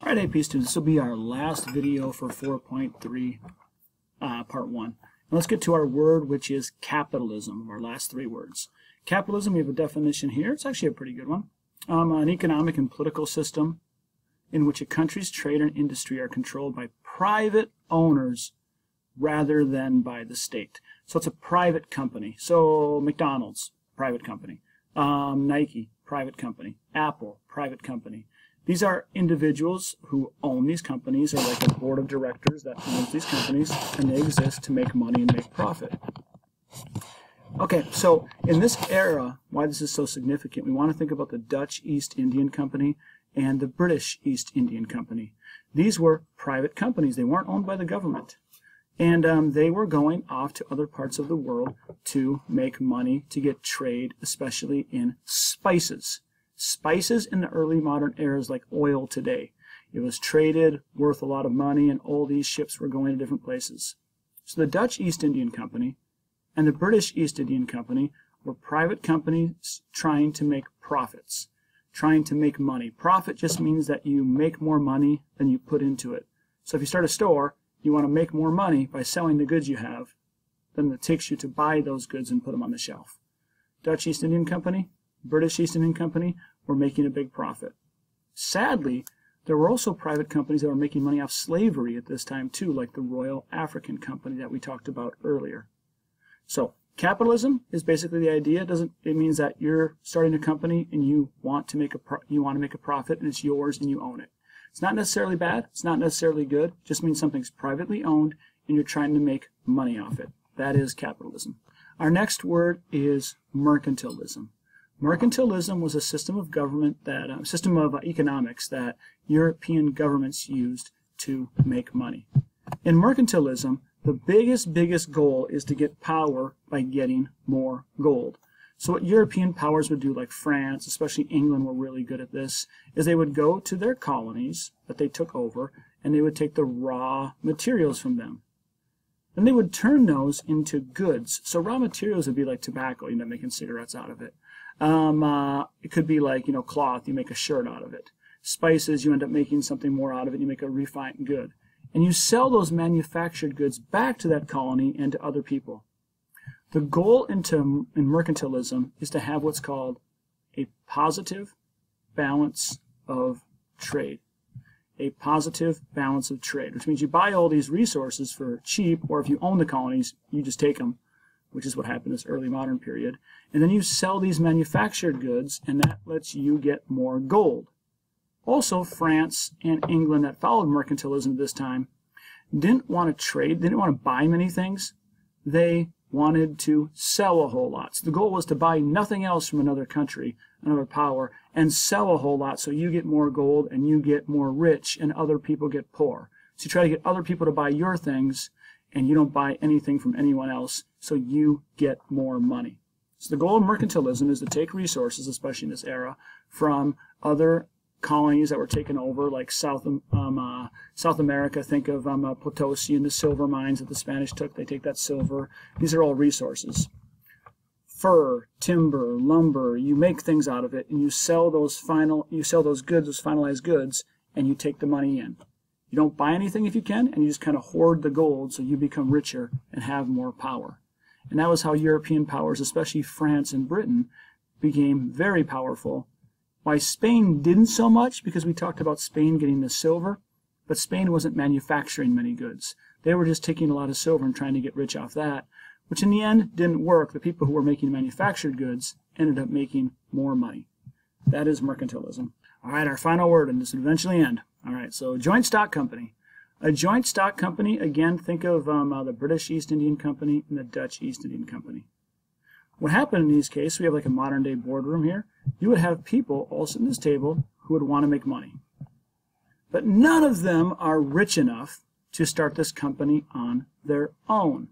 Alright, AP students, this will be our last video for 4.3, part 1. Now let's get to our word, which is capitalism, our last three words. Capitalism, we have a definition here. It's actually a pretty good one. An economic and political system in which a country's trade and industry are controlled by private owners rather than by the state. So it's a private company. So McDonald's, private company. Nike, private company. Apple, private company. These are individuals who own these companies, or like a board of directors that owns these companies, and they exist to make money and make profit. Okay, so in this era, why this is so significant, we want to think about the Dutch East Indian Company and the British East Indian Company. These were private companies. They weren't owned by the government. And they were going off to other parts of the world to make money, to get trade, especially in spices. Spices in the early modern era is like oil today. It was traded, worth a lot of money, and all these ships were going to different places. So the Dutch East Indian Company and the British East Indian Company were private companies trying to make profits, trying to make money. Profit just means that you make more money than you put into it. So if you start a store, you want to make more money by selling the goods you have than it takes you to buy those goods and put them on the shelf. Dutch East Indian Company, British East Indian Company were making a big profit. Sadly, there were also private companies that were making money off slavery at this time too, like the Royal African Company that we talked about earlier. So capitalism is basically the idea. It means that you're starting a company and you want to make a profit, and it's yours and you own it. It's not necessarily bad. It's not necessarily good. It just means something's privately owned and you're trying to make money off it. That is capitalism. Our next word is mercantilism. Mercantilism was a system of government system of economics that European governments used to make money. In mercantilism, the biggest goal is to get power by getting more gold. So what European powers would do, like France, especially England were really good at this, is they would go to their colonies that they took over and they would take the raw materials from them. Then they would turn those into goods. So raw materials would be like tobacco, you end up making cigarettes out of it. It could be like, cloth, you make a shirt out of it. Spices, you end up making something more out of it, you make a refined good. And you sell those manufactured goods back to that colony and to other people. The goal in mercantilism is to have what's called a positive balance of trade. A positive balance of trade, which means you buy all these resources for cheap, or if you own the colonies, you just take them, which is what happened in this early modern period. And then you sell these manufactured goods, and that lets you get more gold. Also, France and England that followed mercantilism at this time didn't want to trade, they didn't want to buy many things. They wanted to sell a whole lot. So the goal was to buy nothing else from another country, another power, and sell a whole lot so you get more gold and you get more rich and other people get poor. So you try to get other people to buy your things and you don't buy anything from anyone else, so you get more money. So the goal of mercantilism is to take resources, especially in this era, from other colonies that were taken over, like South America. Think of Potosi and the silver mines that the Spanish took. They take that silver. These are all resources. Fur, timber, lumber. You make things out of it, and you sell those goods, those finalized goods, and you take the money in. You don't buy anything if you can, and you just kind of hoard the gold so you become richer and have more power. And that was how European powers, especially France and Britain, became very powerful. Why Spain didn't so much, because we talked about Spain getting the silver, but Spain wasn't manufacturing many goods. They were just taking a lot of silver and trying to get rich off that, which in the end didn't work. The people who were making manufactured goods ended up making more money. That is mercantilism. All right, our final word, and this will eventually end. All right, so joint stock company. A joint stock company, again, think of the British East Indian Company and the Dutch East Indian Company. What happened in these cases, we have like a modern day boardroom here. You would have people all sitting at this table who would want to make money. But none of them are rich enough to start this company on their own.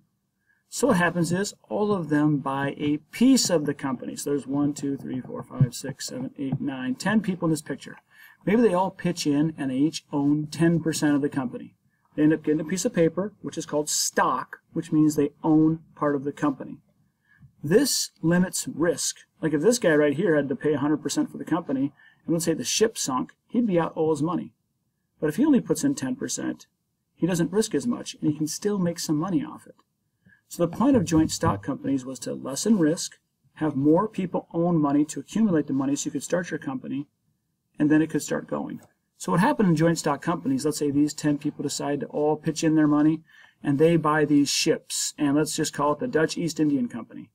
So what happens is all of them buy a piece of the company. So there's 1, 2, 3, 4, 5, 6, 7, 8, 9, 10 people in this picture. Maybe they all pitch in and they each own 10% of the company. They end up getting a piece of paper, which is called stock, which means they own part of the company. This limits risk. Like if this guy right here had to pay 100% for the company, and let's say the ship sunk, he'd be out all his money. But if he only puts in 10%, he doesn't risk as much, and he can still make some money off it. So the point of joint stock companies was to lessen risk, have more people own money to accumulate the money so you could start your company, and then it could start going. So what happened in joint stock companies, let's say these 10 people decide to all pitch in their money, and they buy these ships, and let's just call it the Dutch East Indian Company.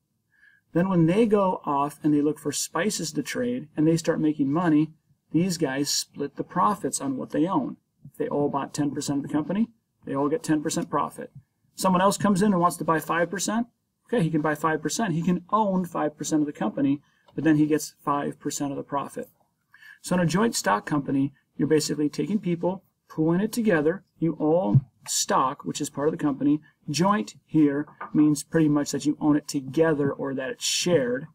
Then when they go off and they look for spices to trade, and they start making money, these guys split the profits on what they own. If they all bought 10% of the company, they all get 10% profit. Someone else comes in and wants to buy 5%. Okay, he can buy 5%. He can own 5% of the company, but then he gets 5% of the profit. So in a joint stock company, you're basically taking people, pooling it together. You all stock, which is part of the company. Joint here means pretty much that you own it together or that it's shared.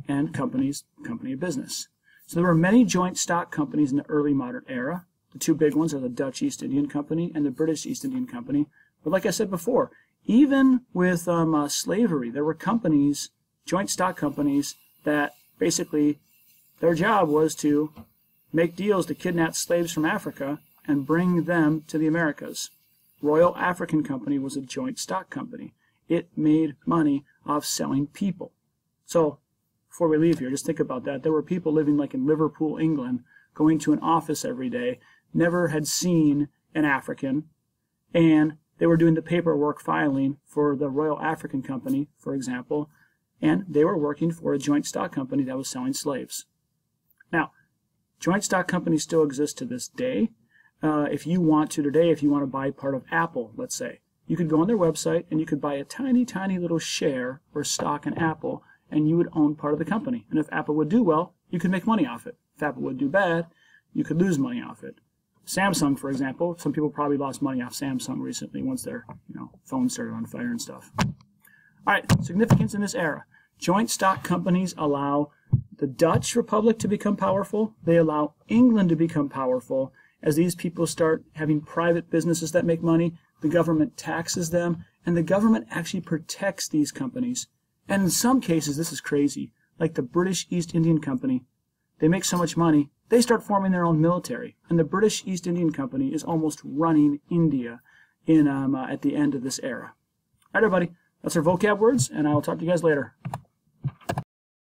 And company of business. So there were many joint stock companies in the early modern era. The two big ones are the Dutch East Indian Company and the British East Indian Company. But like I said before, even with slavery, there were companies, joint stock companies, that basically their job was to make deals to kidnap slaves from Africa and bring them to the Americas. Royal African Company was a joint stock company. It made money off selling people. So before we leave here, just think about that. There were people living like in Liverpool, England, going to an office every day, never had seen an African, and they were doing the paperwork filing for the Royal African Company, for example, and they were working for a joint stock company that was selling slaves. Now, joint stock companies still exist to this day. If you want to today, if you want to buy part of Apple, let's say, you could go on their website and you could buy a tiny, tiny little share or stock in Apple, and you would own part of the company. And if Apple would do well, you could make money off it. If Apple would do bad, you could lose money off it. Samsung, for example, some people probably lost money off Samsung recently once their phone started on fire and stuff. All right, significance in this era. Joint stock companies allow the Dutch Republic to become powerful. They allow England to become powerful. As these people start having private businesses that make money, the government taxes them, and the government actually protects these companies. And in some cases, this is crazy, like the British East Indian Company. They make so much money, they start forming their own military. And the British East Indian Company is almost running India at the end of this era. All right, everybody, that's our vocab words, and I will talk to you guys later.